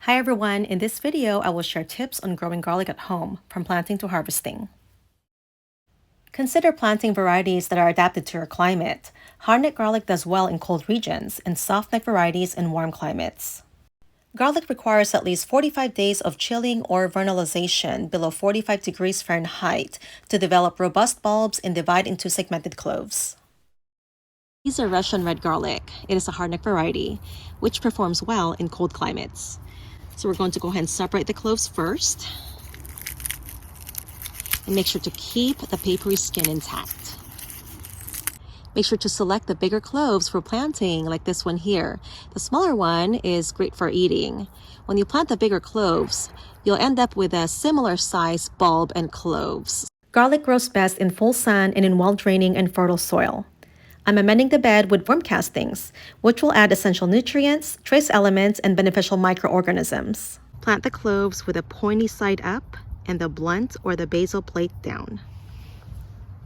Hi everyone, in this video I will share tips on growing garlic at home, from planting to harvesting. Consider planting varieties that are adapted to your climate. Hardneck garlic does well in cold regions and softneck varieties in warm climates. Garlic requires at least 45 days of chilling or vernalization below 45 degrees Fahrenheit to develop robust bulbs and divide into segmented cloves. These are Russian red garlic. It is a hardneck variety, which performs well in cold climates. So we're going to go ahead and separate the cloves first. And make sure to keep the papery skin intact. Make sure to select the bigger cloves for planting, like this one here. The smaller one is great for eating. When you plant the bigger cloves, you'll end up with a similar size bulb and cloves. Garlic grows best in full sun and in well-draining and fertile soil. I'm amending the bed with worm castings, which will add essential nutrients, trace elements, and beneficial microorganisms. Plant the cloves with a pointy side up and the blunt or the basal plate down.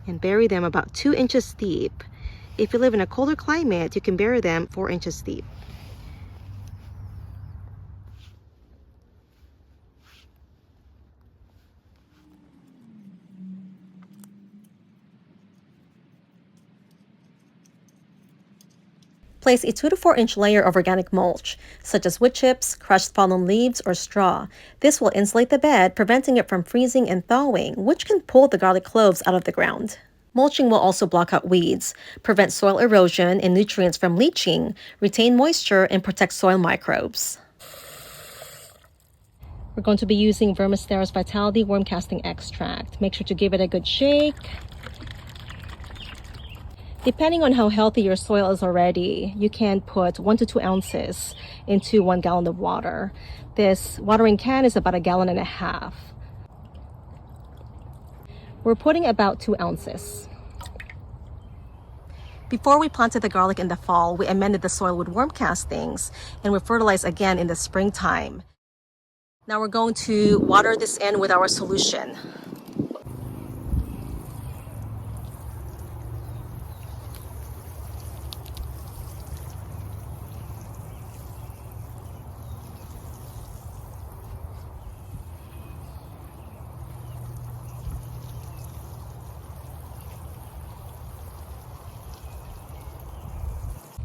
And bury them about 2 inches deep. If you live in a colder climate, you can bury them 4 inches deep. Place a 2 to 4 inch layer of organic mulch, such as wood chips, crushed fallen leaves, or straw. This will insulate the bed, preventing it from freezing and thawing, which can pull the garlic cloves out of the ground. Mulching will also block out weeds, prevent soil erosion and nutrients from leaching, retain moisture, and protect soil microbes. We're going to be using Vermisteris Vitality Worm Casting Extract. Make sure to give it a good shake. Depending on how healthy your soil is already, you can put 1 to 2 ounces into 1 gallon of water. This watering can is about 1.5 gallons. We're putting about 2 ounces. Before we planted the garlic in the fall, we amended the soil with worm castings and we fertilized again in the springtime. Now we're going to water this in with our solution.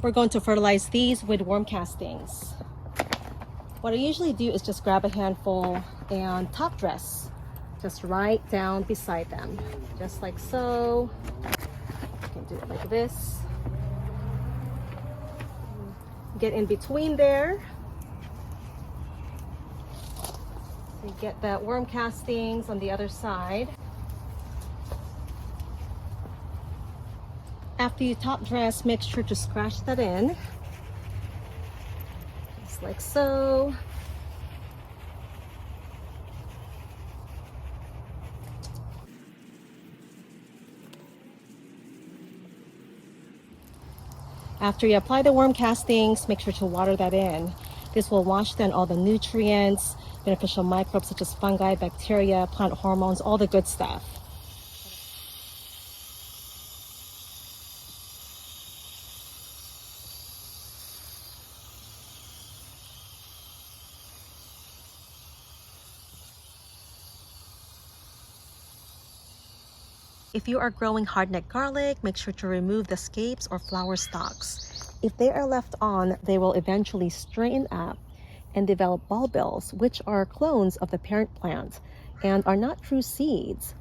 We're going to fertilize these with worm castings. What I usually do is just grab a handful and top dress, just right down beside them, just like so. You can do it like this. Get in between there. So get that worm castings on the other side. After you top dress, make sure to scratch that in, just like so. After you apply the worm castings, make sure to water that in. This will wash down all the nutrients, beneficial microbes such as fungi, bacteria, plant hormones, all the good stuff. If you are growing hardneck garlic, make sure to remove the scapes or flower stalks. If they are left on, they will eventually straighten up and develop bulbils, which are clones of the parent plant and are not true seeds.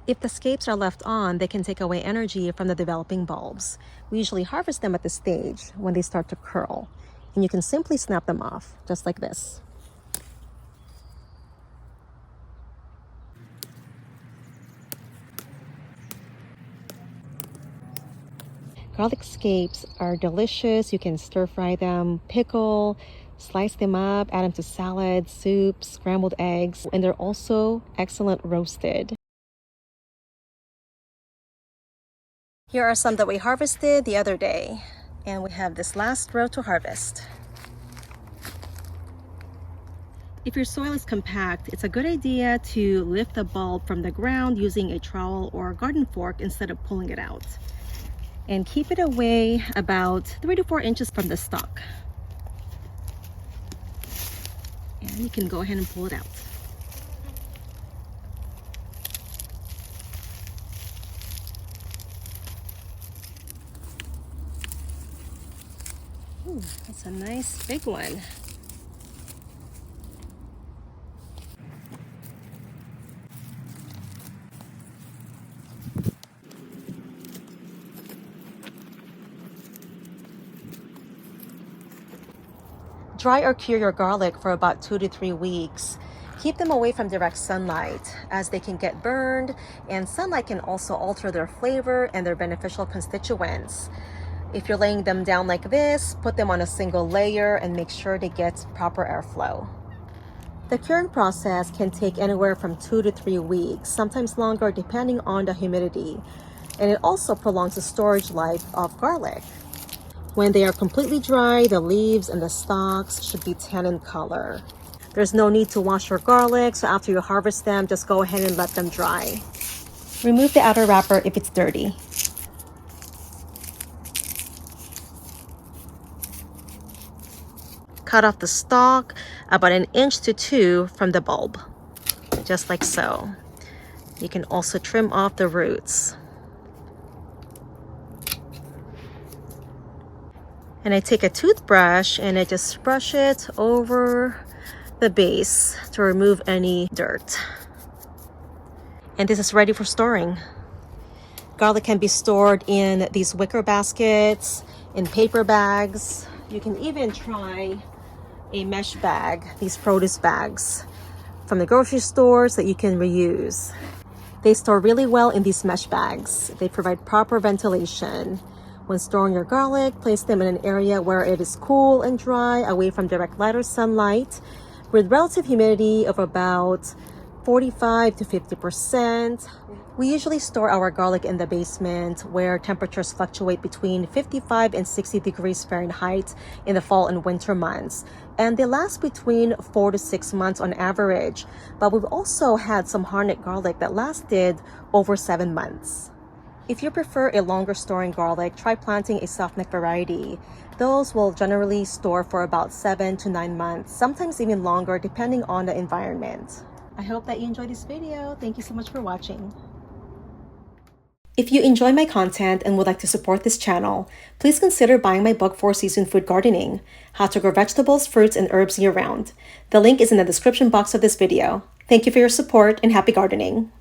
If the scapes are left on, they can take away energy from the developing bulbs. We usually harvest them at this stage when they start to curl, and you can simply snap them off, just like this. Garlic scapes are delicious. You can stir fry them, pickle, slice them up, add them to salads, soups, scrambled eggs, and they're also excellent roasted. Here are some that we harvested the other day, and we have this last row to harvest. If your soil is compact, it's a good idea to lift the bulb from the ground using a trowel or a garden fork instead of pulling it out. And keep it away about 3 to 4 inches from the stalk. And you can go ahead and pull it out. Ooh, that's a nice big one. Dry or cure your garlic for about 2 to 3 weeks. Keep them away from direct sunlight as they can get burned, and sunlight can also alter their flavor and their beneficial constituents. If you're laying them down like this, put them on a single layer and make sure they get proper airflow. The curing process can take anywhere from 2 to 3 weeks, sometimes longer depending on the humidity, and it also prolongs the storage life of garlic. When they are completely dry, the leaves and the stalks should be tan in color. There's no need to wash your garlic, so after you harvest them, just go ahead and let them dry. Remove the outer wrapper if it's dirty. Cut off the stalk about 1 inch to 2 from the bulb, just like so. You can also trim off the roots. And I take a toothbrush and I just brush it over the base to remove any dirt. And this is ready for storing. Garlic can be stored in these wicker baskets, in paper bags. You can even try a mesh bag, these produce bags from the grocery stores that you can reuse. They store really well in these mesh bags. They provide proper ventilation. When storing your garlic, place them in an area where it is cool and dry, away from direct light or sunlight, with relative humidity of about 45 to 50%. We usually store our garlic in the basement where temperatures fluctuate between 55 and 60 degrees Fahrenheit in the fall and winter months. And they last between 4 to 6 months on average. But we've also had some harnett garlic that lasted over 7 months. If you prefer a longer storing garlic, try planting a softneck variety. Those will generally store for about 7 to 9 months, sometimes even longer depending on the environment. I hope that you enjoyed this video. Thank you so much for watching. If you enjoy my content and would like to support this channel, please consider buying my book 4-Season Food Gardening, How to Grow Vegetables, Fruits, and Herbs Year-Round. The link is in the description box of this video. Thank you for your support and happy gardening.